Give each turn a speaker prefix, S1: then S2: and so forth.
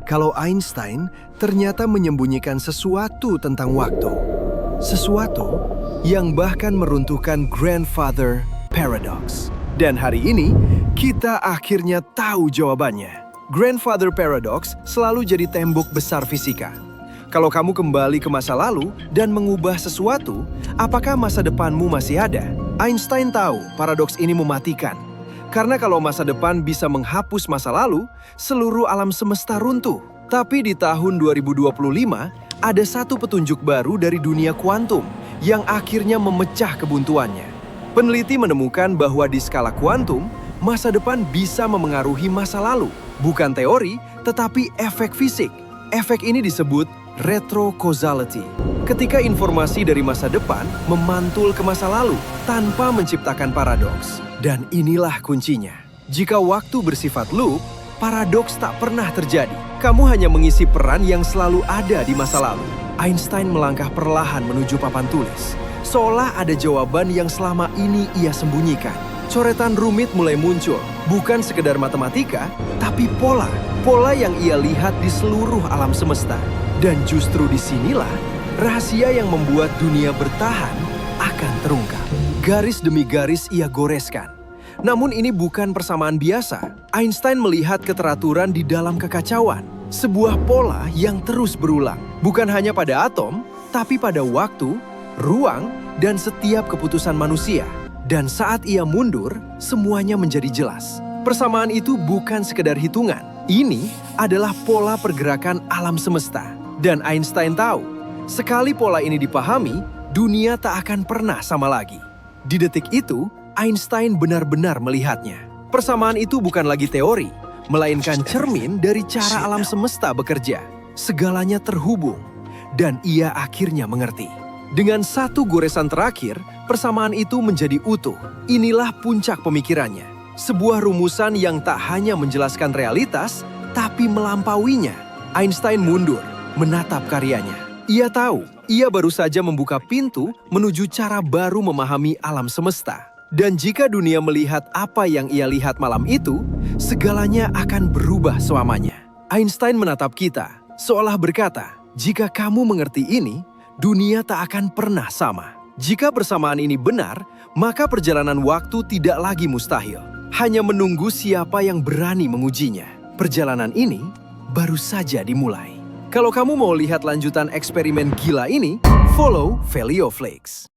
S1: kalau Einstein ternyata menyembunyikan sesuatu tentang waktu. Sesuatu yang bahkan meruntuhkan grandfather paradox. Dan hari ini, kita akhirnya tahu jawabannya. Grandfather paradox selalu jadi tembok besar fisika. Kalau kamu kembali ke masa lalu dan mengubah sesuatu, apakah masa depanmu masih ada? Einstein tahu paradoks ini mematikan. Karena kalau masa depan bisa menghapus masa lalu, seluruh alam semesta runtuh. Tapi di tahun 2025, ada satu petunjuk baru dari dunia kuantum yang akhirnya memecah kebuntuannya. Peneliti menemukan bahwa di skala kuantum, masa depan bisa memengaruhi masa lalu. Bukan teori, tetapi efek fisik. Efek ini disebut retrocausality. Ketika informasi dari masa depan memantul ke masa lalu tanpa menciptakan paradoks. Dan inilah kuncinya. Jika waktu bersifat loop, paradoks tak pernah terjadi. Kamu hanya mengisi peran yang selalu ada di masa lalu. Einstein melangkah perlahan menuju papan tulis. Seolah ada jawaban yang selama ini ia sembunyikan. Coretan rumit mulai muncul. Bukan sekedar matematika, tapi pola. Pola yang ia lihat di seluruh alam semesta. Dan justru disinilah rahasia yang membuat dunia bertahan akan terungkap. Garis demi garis ia goreskan. Namun ini bukan persamaan biasa. Einstein melihat keteraturan di dalam kekacauan. Sebuah pola yang terus berulang. Bukan hanya pada atom, tapi pada waktu, ruang, dan setiap keputusan manusia. Dan saat ia mundur, semuanya menjadi jelas. Persamaan itu bukan sekedar hitungan. Ini adalah pola pergerakan alam semesta. Dan Einstein tahu, sekali pola ini dipahami, dunia tak akan pernah sama lagi. Di detik itu, Einstein benar-benar melihatnya. Persamaan itu bukan lagi teori, melainkan cermin dari cara alam semesta bekerja. Segalanya terhubung, dan ia akhirnya mengerti. Dengan satu goresan terakhir, persamaan itu menjadi utuh. Inilah puncak pemikirannya. Sebuah rumusan yang tak hanya menjelaskan realitas, tapi melampauinya. Einstein mundur, menatap karyanya. Ia tahu, ia baru saja membuka pintu menuju cara baru memahami alam semesta. Dan jika dunia melihat apa yang ia lihat malam itu, segalanya akan berubah selamanya. Einstein menatap kita, seolah berkata, jika kamu mengerti ini, dunia tak akan pernah sama. Jika persamaan ini benar, maka perjalanan waktu tidak lagi mustahil. Hanya menunggu siapa yang berani mengujinya. Perjalanan ini baru saja dimulai. Kalau kamu mau lihat lanjutan eksperimen gila ini, follow Valioflix.